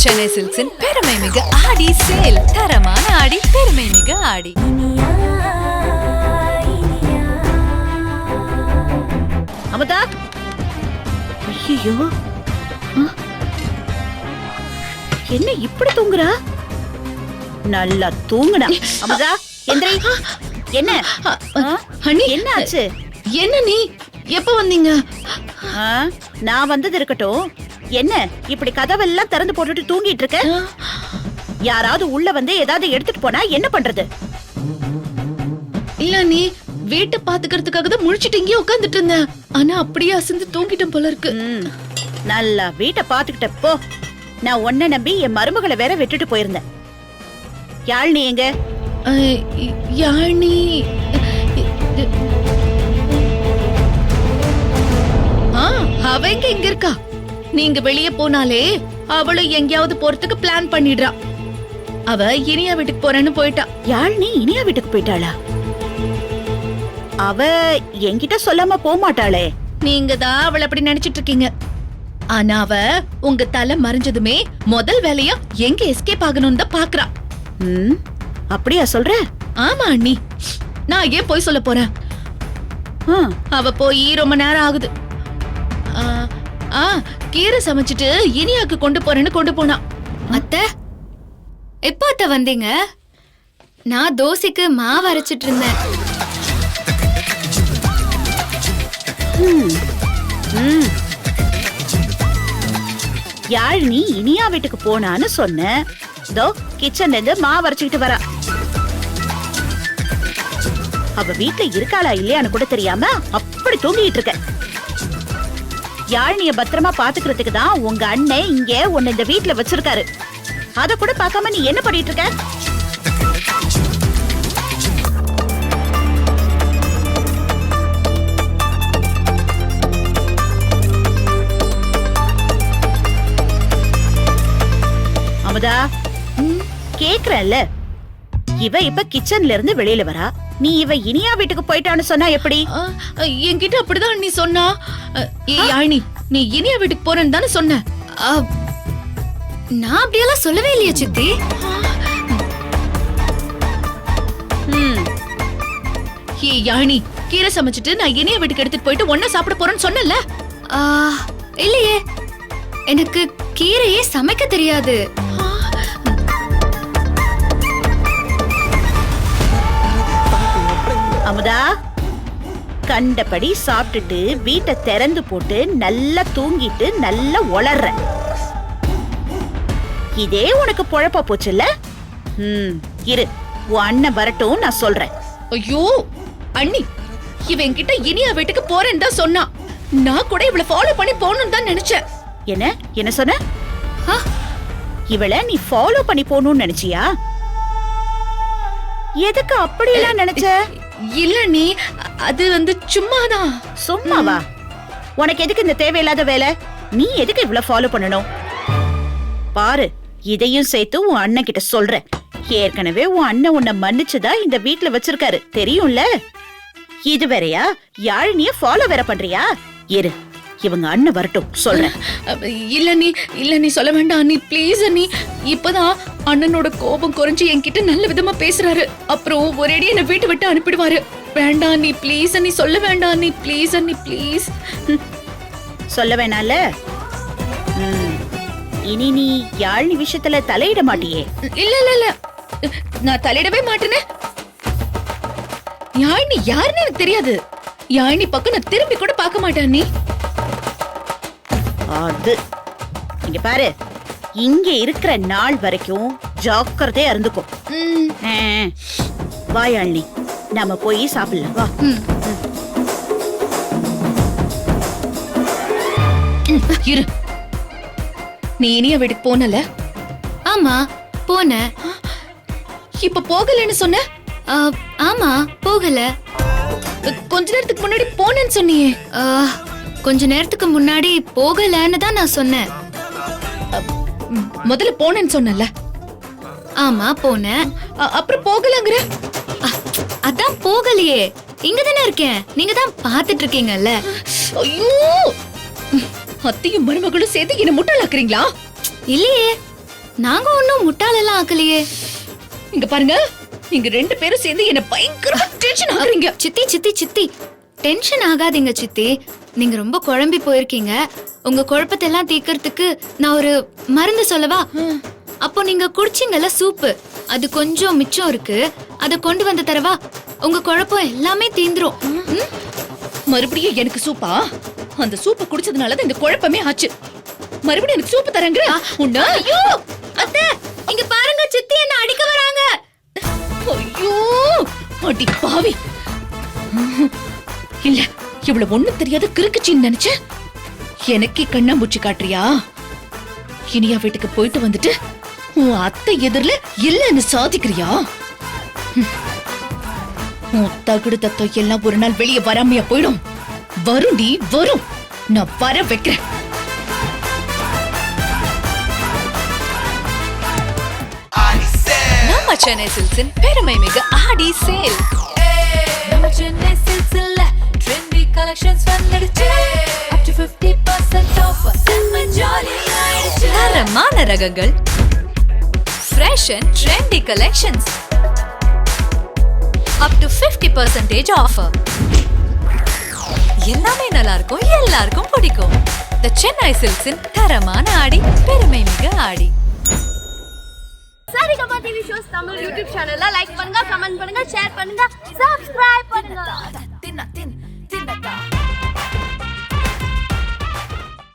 சென்னை சில்க்ஸின் பெருமை மிகு ஆடி சேல். தரமான ஆடி, பெருமை மிகு ஆடி. அமுதா, ஐயோ, என்ன இப்படி தூங்குறா? நல்லா தூங்குனா. அமுதா, எந்திரி. என்ன என்ன ஆச்சு? என்ன நீ எப்ப வந்தீங்க? நான் வந்தது இருக்கட்டும். என்ன இப்படி கதவெல்லாம் திறந்து போட்டுட்டு தூங்கிட்டு இருக்க? யாராவது உள்ள வந்து ஏதாவது எடுத்துட்டு போனா என்ன பண்றது? இல்ல நீ வீட்டை பாத்துக்கிறதுக்காக தான் முழிச்சிட்டு இங்கே உட்காந்துட்டு இருந்தேன். ஆனா அப்படியே அசந்து தூங்கிட்டேன் போல இருக்கு. நல்லா வீட்டை பாத்துக்கிட்ட போ. நான் உன்னை நம்பி என் மருமகளை வேற விட்டுட்டு போயிருந்தேன். யாழ்னி எங்க? யாழ்னி அவ எங்க இங்க இருக்கா? நீங்க வெளியே போனாலே அவளும் எங்கேயாவது போறதுக்கு பிளான் பண்ணிடுறா. அவ இனியா வீட்டுக்கு போறேன்னு போயிட்டா. யாழ்னி இனியா வீட்டுக்கு போயிட்டாளா? அவ என்கிட்ட சொல்லாம போக மாட்டாளே. நீங்க தான் அவளை அப்படி நினைச்சிட்டு இருக்கீங்க. ஆனா அவ உங்க தலை மறைஞ்சதுமே முதல் வேலையா எங்க எஸ்கேப் ஆகணும்னு தான் பாக்குறா. அப்படியா சொல்ற? ஆமா அண்ணி, நான் ஏன் போய் சொல்ல போறேன்? அவ போய் ரொம்ப நேரம் ஆகுது. கீரை சமைச்சிட்டு இனியாக்கு கொண்டு போறேன்னு கொண்டு போனா. அத்தை, எப்ப அத்தை வந்தீங்க? நான் தோசைக்கு மாவு அரைச்சிட்டு இருந்தேன். யாழ்னி இனியா வீட்டுக்கு போனான்னு சொன்ன. தோ கிச்சன்ல இருந்து மாவு அரைச்சிட்டு வரா. அவ வீட்டுல இருக்காளா இல்லையான்னு கூட தெரியாம அப்படி தூங்கிட்டு இருக்க. யாழ்னிய பத்திரமா பாத்துக்கிறதுக்கு தான் உங்க அண்ணன் இங்க உன்னை இந்த வீட்டுல வச்சிருக்காரு. அத கூட பார்க்காம நீ என்ன பண்ணிட்டு இருக்க? அமுதா, கேக்குறல்ல, இவ இப்ப கிச்சன்ல இருந்து வெளியில வரா. நீ இவ இனியா வீட்டுக்கு போயிட்டான்னு சொன்னா எப்படி? என்கிட்ட அப்படிதான் நீ சொன்னா. யாழ்னி, நீ இனியா வீட்டுக்கு போறேன்னு தானே சொன்ன. நான் அப்படியெல்லாம் சொல்லவே இல்லையா சித்தி? யாழ்னி, கீரை சமைச்சிட்டு நான் இனியா வீட்டுக்கு எடுத்துட்டு போயிட்டு ஒன்னா சாப்பிட போறேன்னு சொன்னல. இல்லையே, எனக்கு கீரையே சமைக்க தெரியாது. அமுதா, கண்டபடி சாப்பிட்டுட்டு வீட்டை திறந்து போட்டு நல்லா தூங்கிட்டு நல்லா உளர்ற. இதே உனக்கு பொழப்பா போச்சுல்ல? இரு, உன் அண்ணன் வரட்டும், நான் சொல்றேன். ஐயோ அண்ணி, இவன் கிட்ட இனியா வீட்டுக்கு போறேன்னு தான் சொன்னா. நான் கூட இவளை ஃபாலோ பண்ணி போகணும்னு தான் நினைச்சேன். என்ன என்ன சொன்ன? இவளை நீ ஃபாலோ பண்ணி போகணும்னு நினைச்சியா? எதுக்கு அப்படியெல்லாம் நினைச்ச? இல்ல நீ, அது வந்து சும்மாதான். சும்மாவா? உனக்கு எதுக்கு இந்த தேவையில்லாத வேலை? நீ எதுக்கு இவ்வளவு ஃபாலோ பண்ணணும்? பாரு, இதையும் சேர்த்து உன் அண்ணன் கிட்ட சொல்றேன். ஏற்கனவே உன் அண்ணன் உன்னை மன்னிச்சுதா இந்த வீட்டுல வச்சிருக்காரு, தெரியும்ல? இது வேறையா? யாழ்னிய ஃபாலோ வேற பண்றியா? இரு, இவங்க அண்ணன் வரட்டும், சொல்றேன். இல்ல நீ சொல்ல வேண்டாம் நீ, ப்ளீஸ் அண்ணி. இப்பதான் அண்ணனோட கோபம் குறைஞ்சு என்கிட்ட நல்ல விதமா பேசுறாரு. அப்புறம் ஒரேடி என்ன வீட்டு விட்டு அனுப்பிடுவாரு. வேண்டாம் நீ, ப்ளீஸ் அண்ணி, சொல்ல வேண்டாம் நீ, ப்ளீஸ் அண்ணி, ப்ளீஸ். சொல்ல வேணால? இனி நீ யாழ்னி விஷயத்துல தலையிட மாட்டியே? இல்ல நான் தலையிடவே மாட்டேனே. யாழ்னி யாருன்னு எனக்கு தெரியாது. யாழ்னி பக்கம் நான் திரும்பி கூட பார்க்க மாட்டேன் நீ. அது இங்க பாரு, இங்க இருக்கிற நாள் வரைக்கும் ஜாக்கிரதையா இருந்துக்கும். வா யாழ்னி, நாம போய் சாப்பிடலாம், வா. இரு, நீ இனியா வீட்டுக்கு போனல? ஆமா போனேன். இப்ப போகலன்னு சொன்ன? ஆமா போகல. கொஞ்ச நேரத்துக்கு முன்னாடி போனேன்னு சொன்னியே. கொஞ்ச நேரத்துக்கு முன்னாடி போகலன்னு தான் நான் சொன்னேன். முதல்ல போனேன்னு சொன்னல? ஆமா போனேன். அப்புறம் போகலங்கற? அதான் போகலையே, இங்க தானே இருக்கேன். நீங்க தான் பாத்துட்டு இருக்கீங்கல்ல. ஐயோ, அத்தையும் மருமகளும் சேர்த்து என்ன முட்டாளாக்குறீங்களா? இல்லையே, நாங்க ஒன்னும் முட்டாள் எல்லாம் ஆக்கலையே. இங்க பாருங்க, நீங்க 2 பேரும் சேர்ந்து என்ன பயங்கரமா டென்ஷன் ஆகுறீங்க. சித்தி சித்தி சித்தி டென்ஷன் ஆகாதீங்க சித்தி. நீங்க ரொம்ப குழம்பி போயிருக்கீங்க. உங்க குழப்பத்தை எல்லாம் தீர்க்கறதுக்கு நான் ஒரு மருந்து சொல்லவா? அப்போ நீங்க குடிச்சீங்கல்ல சூப்பு, அது கொஞ்சம் மிச்சம் இருக்கு. அத கொண்டு வந்து தரவா? உங்க குழப்பம் எல்லாமே தீந்துரும். மறுபடியும் எனக்கு சூப்பா? அந்த சூப்பை குடிச்சதுனால தான் இந்த குழப்பமே ஆச்சு. மறுபடியும் எனக்கு சூப்பு தரங்க. ஐயோ அத்தை, இங்க பாருங்க, சித்தி என்ன அடிக்க வராங்க. ஐயோ அடி பாவி. இல்ல, இவ்வளவு ஒண்ணும் தெரியாத கிறுக்குச்சின்னு நினைச்சேன். எனக்கே கண்ணாம்பூச்சி காட்டுறியா? இனியா வீட்டுக்கு போயிட்டு வந்துட்டு உன் அத்தை எதிரில இல்லன்னு சாதிக்கிறியா? உன் தகுடு தத்தம் எல்லாம் ஒரு நாள் வெளியே வராமையா போயிடும். வரும்டி வரும், நான் வர வைக்கிறேன். நம்ம சென்னை சில்க்ஸின் பெருமை மிகு ஆடி சேல். நம்ம சென்னை சில்க்ஸ்ல ட்ரெண்டி கலெக்ஷன்ஸ் வந்துடுச்சு. up to 50% off. செம்ம ஜாலி ஆயிடுச்சு. தரமான ரகங்கள், fresh and trendy collections. up to 50% offer. எல்லாமே நல்லா இருக்கும், எல்லாருக்கும் பிடிக்கும். The சென்னை சில்க்ஸின் தரமான ஆடி, பெருமை மிகு ஆடி. Saregama TV shows Tamil YouTube சேனல்ல லைக் பண்ணுங்க, கமெண்ட் பண்ணுங்க, ஷேர் பண்ணுங்க, சப்ஸ்கிரைப் பண்ணுங்க.